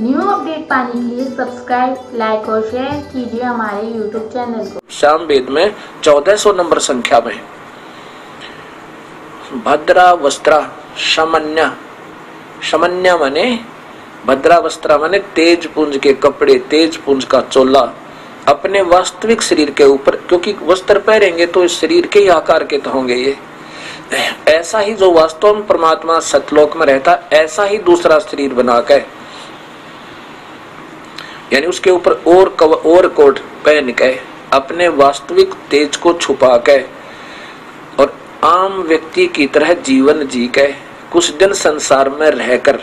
New update पाने के लिए सब्सक्राइब, लाइक और शेयर कीजिए हमारे यूट्यूब चैनल को। सामवेद में 1400 नंबर संख्या में भद्रा वस्त्रा शमन्या, शमन्या माने भद्रा वस्त्रा माने तेज पुंज के कपड़े, तेज पुंज का चोला अपने वास्तविक शरीर के ऊपर, क्योंकि वस्त्र पहनेंगे तो इस शरीर के ही आकार के तो होंगे। ये ऐसा ही जो वास्तव में परमात्मा सतलोक में रहता, ऐसा ही दूसरा शरीर बनाकर, यानी उसके ऊपर और कोट पहन के अपने वास्तविक तेज को छुपा के और आम व्यक्ति की तरह जीवन जी के कुछ दिन संसार में रहकर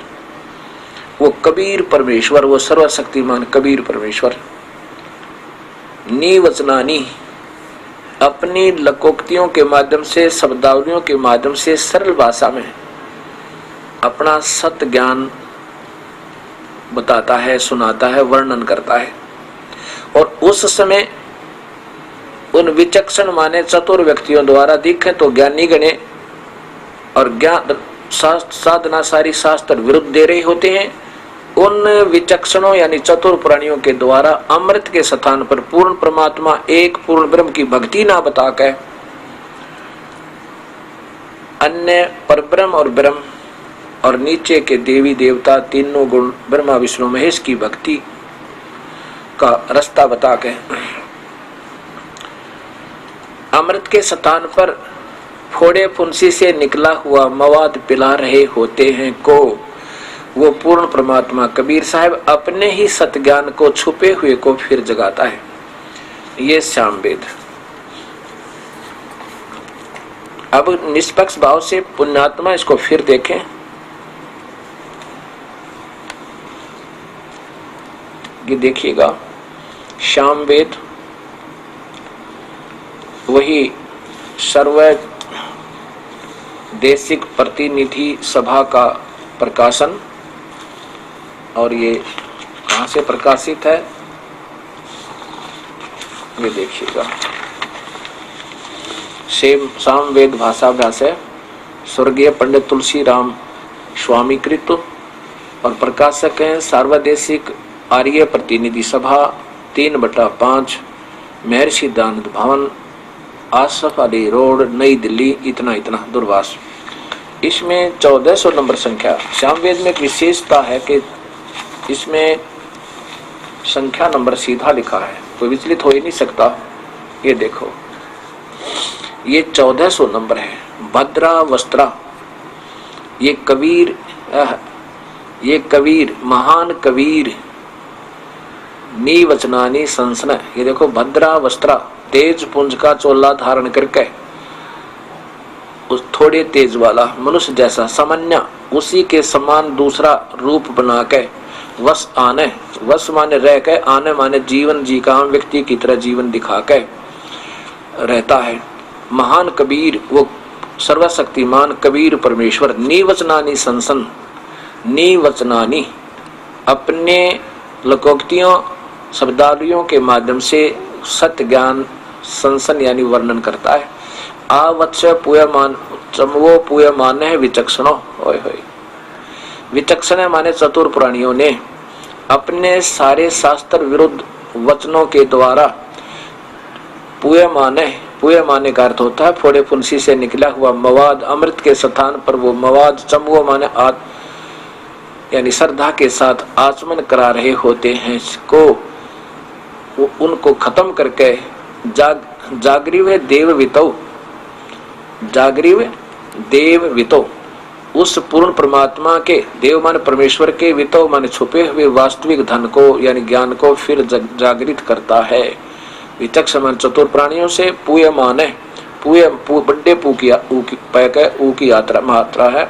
वो कबीर परमेश्वर, वो सर्वशक्तिमान कबीर परमेश्वर निवचनानी अपनी लकोक्तियों के माध्यम से, शब्दावलियों के माध्यम से सरल भाषा में अपना सत्य ज्ञान बताता है, सुनाता है, वर्णन करता है। और उस समय उन विचक्षण माने चतुर व्यक्तियों द्वारा दिखे तो ज्ञानी गणे और ज्ञान साधना सारी शास्त्र विरुद्ध दे रहे होते हैं। उन विचक्षणों यानी चतुर प्राणियों के द्वारा अमृत के स्थान पर पूर्ण परमात्मा एक पूर्ण ब्रह्म की भक्ति ना बता के अन्य परब्रह्म और ब्रह्म और नीचे के देवी देवता तीनों गुण ब्रह्मा विष्णु महेश की भक्ति का रास्ता बता के अमृत के स्थान पर फोड़े फुंसी से निकला हुआ मवाद पिला रहे होते हैं को वो पूर्ण परमात्मा कबीर साहब अपने ही सत्ज्ञान को, छुपे हुए को फिर जगाता है। ये सामवेद। अब निष्पक्ष भाव से पुण्यात्मा इसको फिर देखें। ये देखिएगा, सामवेद वही सर्व देशिक प्रतिनिधि सभा का प्रकाशन, और ये कहाँ से प्रकाशित है ये देखिएगा। सामवेद भाषाभ्यास है, स्वर्गीय पंडित तुलसी राम स्वामी कृत और प्रकाशक हैं सार्वदेशिक आर्य प्रतिनिधि सभा 3/5 महर्षि दानंद भवन, आसफ अली रोड, नई दिल्ली, इतना दूरभाष। इसमें 1400 नंबर संख्या। सामवेद में एक विशेषता है कि इसमें संख्या नंबर सीधा लिखा है, कोई विचलित हो ही नहीं सकता। ये देखो, ये 1400 नंबर है। भद्रा वस्त्रा, ये कबीर महान कबीर निवचनानी संसन। ये देखो, भद्रा वस्त्रा तेज पुंज का चोला धारण करके उस थोड़े तेज वाला मनुष्य जैसा सामान्य उसी के समान दूसरा रूप बना के वश माने रह के, आने माने जीवन जी का, आम व्यक्ति की तरह जीवन दिखा के रहता है। महान कबीर वो सर्वशक्तिमान कबीर परमेश्वर निवचनानी संसन, निवचनानी अपने लकोक्तियों शब्दावलियों के माध्यम से सत्य ज्ञान संसन यानी वर्णन करता है। आवत्स पूयमान चमवो पूयमान है विचक्षणो, होय होय। विचक्षण माने चतुर प्राणियों ने अपने सारे शास्त्र विरुद्ध वचनों के द्वारा पूयमाने का अर्थ होता है फोड़े फुंसी से निकला हुआ मवाद, अमृत के स्थान पर वो मवाद चमवो माने यानी श्रद्धा के साथ आचमन करा रहे होते हैं। इसको उनको खत्म करके जागृव देव वितो उस पूर्ण परमात्मा के, देव माने परमेश्वर के, वितो माने छुपे हुए वास्तविक धन को यानी ज्ञान को फिर जागृत करता है। विचक्षण माने चतुर प्राणियों से, पूय माने बड्डे पू की यात्रा मात्रा है,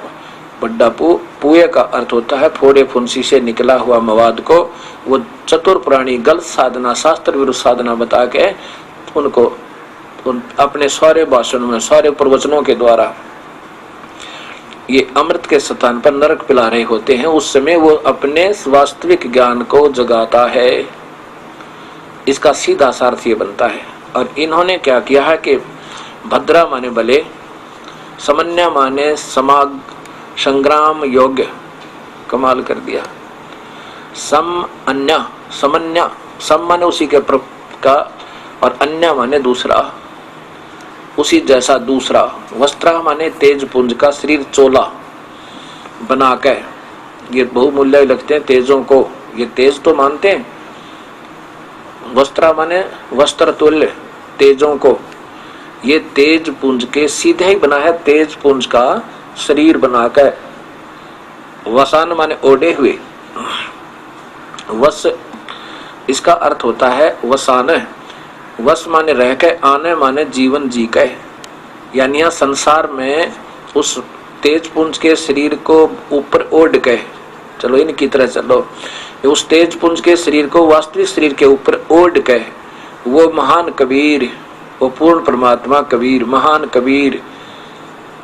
बड्डा पूय का अर्थ होता है फोड़े फुंसी से निकला हुआ मवाद को वो चतुर प्राणी गलत साधना, शास्त्र विरुद्ध साधना बता के उनको अपने सारे भाषणों में, सारे प्रवचनों के द्वारा ये अमृत के स्थान पर नरक पिला रहे होते हैं। उस समय वो अपने वास्तविक ज्ञान को जगाता है। इसका सीधा सार्थ ये बनता है। और इन्होंने क्या किया है कि भद्रा माने भले, समन्या माने संग्राम योग्य, कमाल कर दिया। सम अन्य, समन्य, सम माने उसी के का और अन्य माने दूसरा, उसी जैसा दूसरा। वस्त्र माने तेज पुंज का शरीर चोला बना के, ये बहुमूल्य लगते हैं तेजों को, ये तेज तो मानते हैं। वस्त्र माने वस्त्र तुल्य तेजों को, ये तेज पुंज के सीधे ही बना है, तेज पुंज का शरीर बनाकर। वसान माने ओढ़े हुए, वस इसका अर्थ होता है वसान, वस माने रह के, आने माने जीवन जी के, यानी यहाँ संसार में उस तेज पुंज के शरीर को ऊपर ओढ़ के चलो, इनकी तरह चलो, उस तेज पुंज के शरीर को वास्तविक शरीर के ऊपर ओढ़ के वो महान कबीर, वो पूर्ण परमात्मा कबीर, महान कबीर।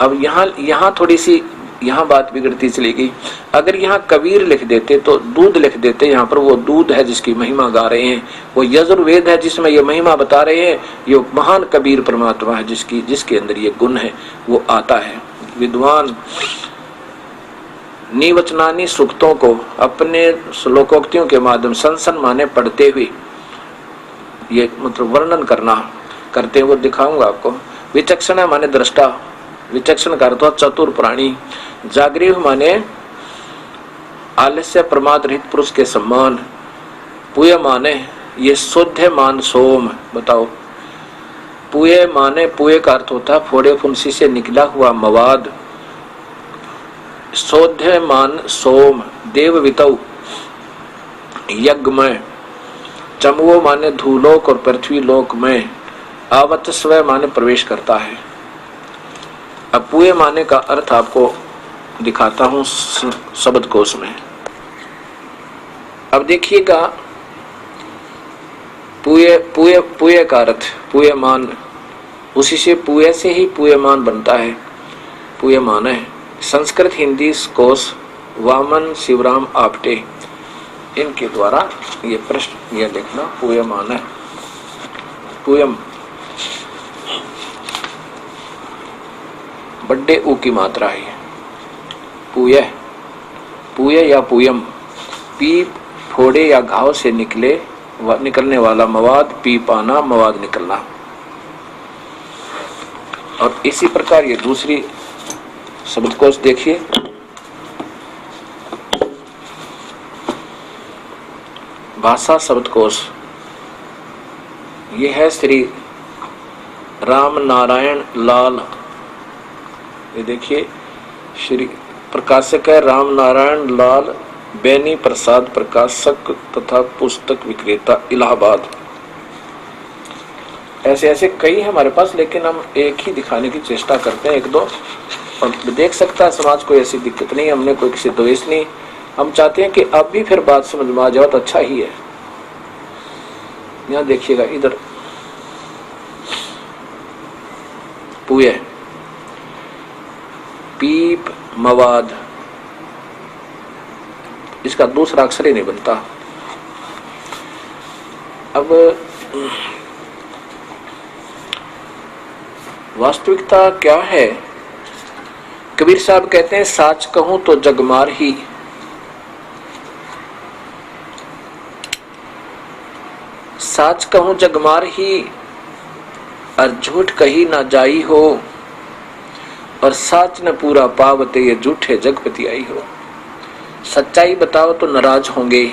अब यहाँ थोड़ी सी यहाँ बात बिगड़ती चली गई। अगर यहाँ कबीर लिख देते तो दूध लिख देते, यहाँ पर वो दूध है जिसकी महिमा गा रहे हैं, वो यजुर्वेद है जिसमें ये महिमा बता रहे हैं, ये महान कबीर परमात्मा है जिसके अंदर ये गुण है, वो आता है। विद्वान निवचनानी सूक्तों को अपने श्लोकोक्तियों के माध्यम संसन माने पढ़ते हुए ये मतलब वर्णन करते हैं, वो दिखाऊंगा आपको। विचक्षण माने दृष्टा, विचक्षण का अर्थ हुआ चतुर प्राणी। जागृह माने आलस्य प्रमाद रहित पुरुष के सम्मान। पुय माने ये शुद्ध मान सोम, बताओ पुय माने, पुय का अर्थ होता है फोड़े फुंसी से निकला हुआ मवाद। शोध्य मान सोम, देव वितौ यज्ञ में। चमवो माने धूलोक और पृथ्वी लोक में। आवत स्व माने प्रवेश करता है। अब पुए माने का अर्थ आपको दिखाता हूं शब्दकोश में। अब देखिएगा पुए का अर्थ पुयमान, उसी से पुए से ही पुयमान बनता है, पुयमान है। संस्कृत हिंदी कोश वामन शिवराम आपटे, इनके द्वारा ये प्रश्न ये लिखना पुयमान है। पुयम बड्डे ऊ की मात्रा है। पुय, पुय या पुयम, पी फोड़े या घाव से निकलने वाला मवाद, पी पाना मवाद निकलना। और इसी प्रकार ये दूसरी शब्दकोश देखिए। भाषा शब्दकोश, ये है श्री राम नारायण लाल, ये देखिए श्री प्रकाशक है राम नारायण लाल बेनी प्रसाद, प्रकाशक तथा पुस्तक विक्रेता इलाहाबाद। ऐसे ऐसे कई है हमारे पास, लेकिन हम एक ही दिखाने की चेष्टा करते हैं, एक दो। और देख सकता है समाज को ऐसी दिक्कत नहीं, हमने कोई किसी द्वेष नहीं। हम चाहते हैं कि अब भी फिर बात समझ में आ जाए तो अच्छा ही है। यहाँ देखिएगा, इधर पुए पीप मवाद, इसका दूसरा अक्षर ही नहीं बनता। अब वास्तविकता क्या है? कबीर साहब कहते हैं साच कहूं तो जगमार ही, साच कहूं जगमार ही, और झूठ कही ना जाई हो, और साच न पूरा पावते ये झूठे जगपति आई हो। सच्चाई बताओ तो नाराज होंगे,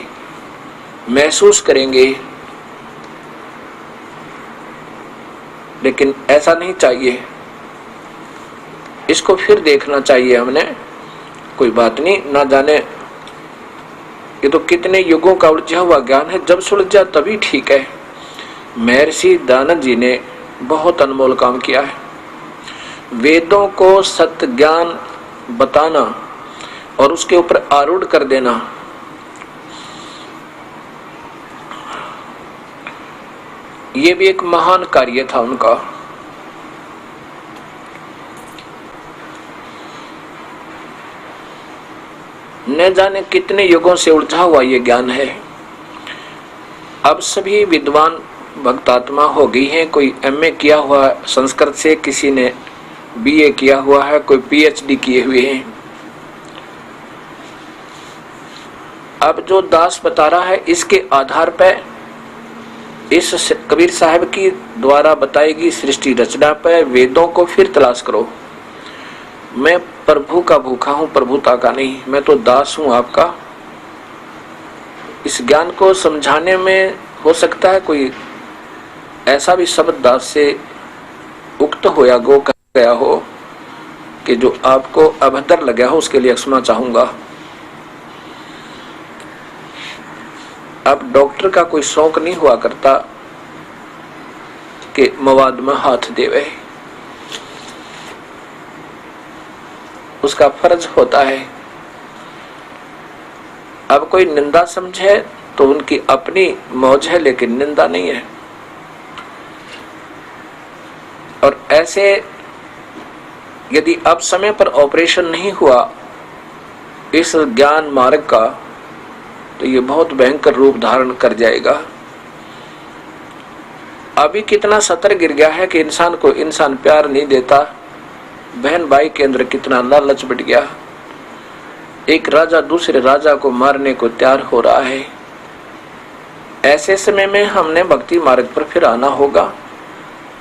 महसूस करेंगे, लेकिन ऐसा नहीं चाहिए। इसको फिर देखना चाहिए हमने। कोई बात नहीं, ना जाने ये तो कितने युगों का उलझा हुआ ज्ञान है, जब सुलझा तभी ठीक है। महर्षि दयानंद जी ने बहुत अनमोल काम किया है। वेदों को सत्य ज्ञान बताना और उसके ऊपर आरूढ़ कर देना, ये भी एक महान कार्य था उनका। न जाने कितने युगों से उलझा हुआ ये ज्ञान है। अब सभी विद्वान भक्तात्मा हो गई हैं। कोई एमए किया हुआ संस्कृत से, किसी ने बीए किया हुआ है, कोई पीएचडी किए हुए हैं। अब जो दास बता रहा है इसके आधार पर इस कबीर साहब की द्वारा बताई गई सृष्टि रचना पर वेदों को फिर तलाश करो। मैं प्रभु का भूखा हूं, प्रभुता का नहीं, मैं तो दास हूं आपका। इस ज्ञान को समझाने में हो सकता है कोई ऐसा भी शब्द दास से उक्त हो या गो कहा गया हो कि जो आपको अभद्र लगा हो, उसके लिए क्षमा चाहूंगा। अब डॉक्टर का कोई शौक नहीं हुआ करता कि मवाद में हाथ देवे, उसका फर्ज होता है। अब कोई निंदा समझे तो उनकी अपनी मौज है, लेकिन निंदा नहीं है। और ऐसे यदि अब समय पर ऑपरेशन नहीं हुआ इस ज्ञान मार्ग का, तो ये बहुत भयंकर रूप धारण कर जाएगा। अभी कितना सतर गिर गया है कि इंसान को इंसान प्यार नहीं देता, बहन भाई के अंदर कितना लालच बढ़ गया। एक राजा दूसरे राजा को मारने को तैयार हो रहा है। ऐसे समय में हमने भक्ति मार्ग पर फिर आना होगा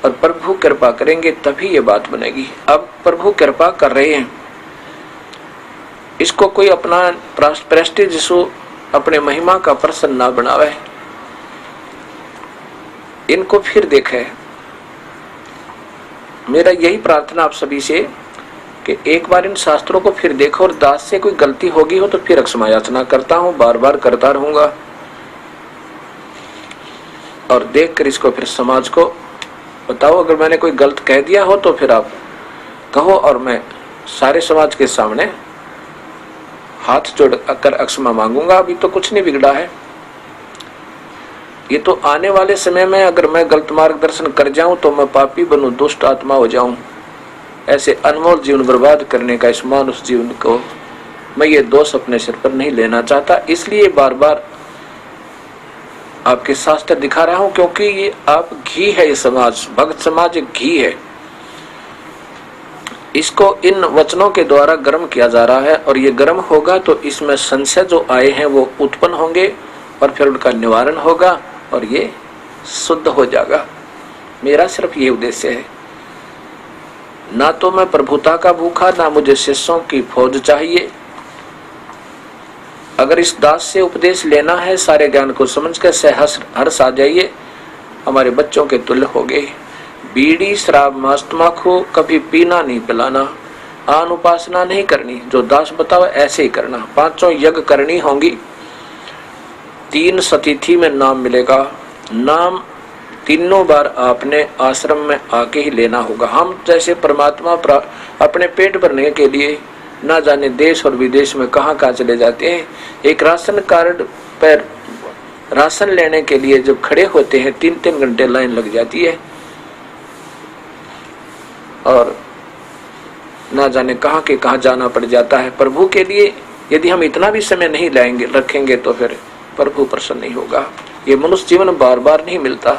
और प्रभु कृपा करेंगे तभी ये बात बनेगी। अब प्रभु कृपा कर रहे हैं, इसको कोई अपना प्रेस्टीज अपने महिमा का प्रश्न ना बनावे, इनको फिर देखे। मेरा यही प्रार्थना आप सभी से कि एक बार इन शास्त्रों को फिर देखो, और दास से कोई गलती होगी हो तो फिर क्षमा याचना करता हूं, बार बार करता रहूंगा। और देखकर इसको फिर समाज को बताओ। अगर मैंने कोई गलत कह दिया हो तो फिर आप कहो, और मैं सारे समाज के सामने हाथ जोड़कर क्षमा मांगूंगा। अभी तो कुछ नहीं बिगड़ा है। ये तो आने वाले समय में अगर मैं गलत मार्गदर्शन कर जाऊं तो मैं पापी बनूं, दुष्ट आत्मा हो जाऊं। ऐसे अनमोल जीवन बर्बाद करने का इस मानुष जीवन को मैं ये दोष अपने सिर पर नहीं लेना चाहता। इसलिए बार बार आपके शास्त्र दिखा रहा हूं, क्योंकि ये आप घी है। ये समाज, भक्त समाज एक घी है। इसको इन वचनों के द्वारा गर्म किया जा रहा है, और ये गर्म होगा तो इसमें संशय जो आए हैं वो उत्पन्न होंगे और फिर उनका निवारण होगा और ये शुद्ध हो जाएगा। मेरा सिर्फ ये उद्देश्य है। ना तो मैं प्रभुता का भूखा, ना मुझे शिष्यों की फौज चाहिए। अगर इस दास से उपदेश लेना है, सारे ज्ञान को समझ कर हर्ष आ जाइए, हमारे बच्चों के तुल्य हो गए। बीड़ी शराब मांस तंबाकू कभी पीना नहीं, पिलाना, आन उपासना नहीं करनी। जो दास बताओ ऐसे ही करना। 5 यज्ञ करनी होंगी, 3 सतिथि में नाम मिलेगा। नाम तीनों बार आपने आश्रम में आके ही लेना होगा। हम जैसे परमात्मा अपने पेट भरने के लिए ना जाने देश और विदेश में कहाँ कहाँ चले जाते हैं। एक राशन कार्ड पर राशन लेने के लिए जब खड़े होते हैं 3-3 घंटे लाइन लग जाती है, और ना जाने कहाँ के कहाँ जाना पड़ जाता है। प्रभु के लिए यदि हम इतना भी समय नहीं लाएंगे रखेंगे तो फिर प्रभु प्रसन्न नहीं होगा। ये मनुष्य जीवन बार बार नहीं मिलता।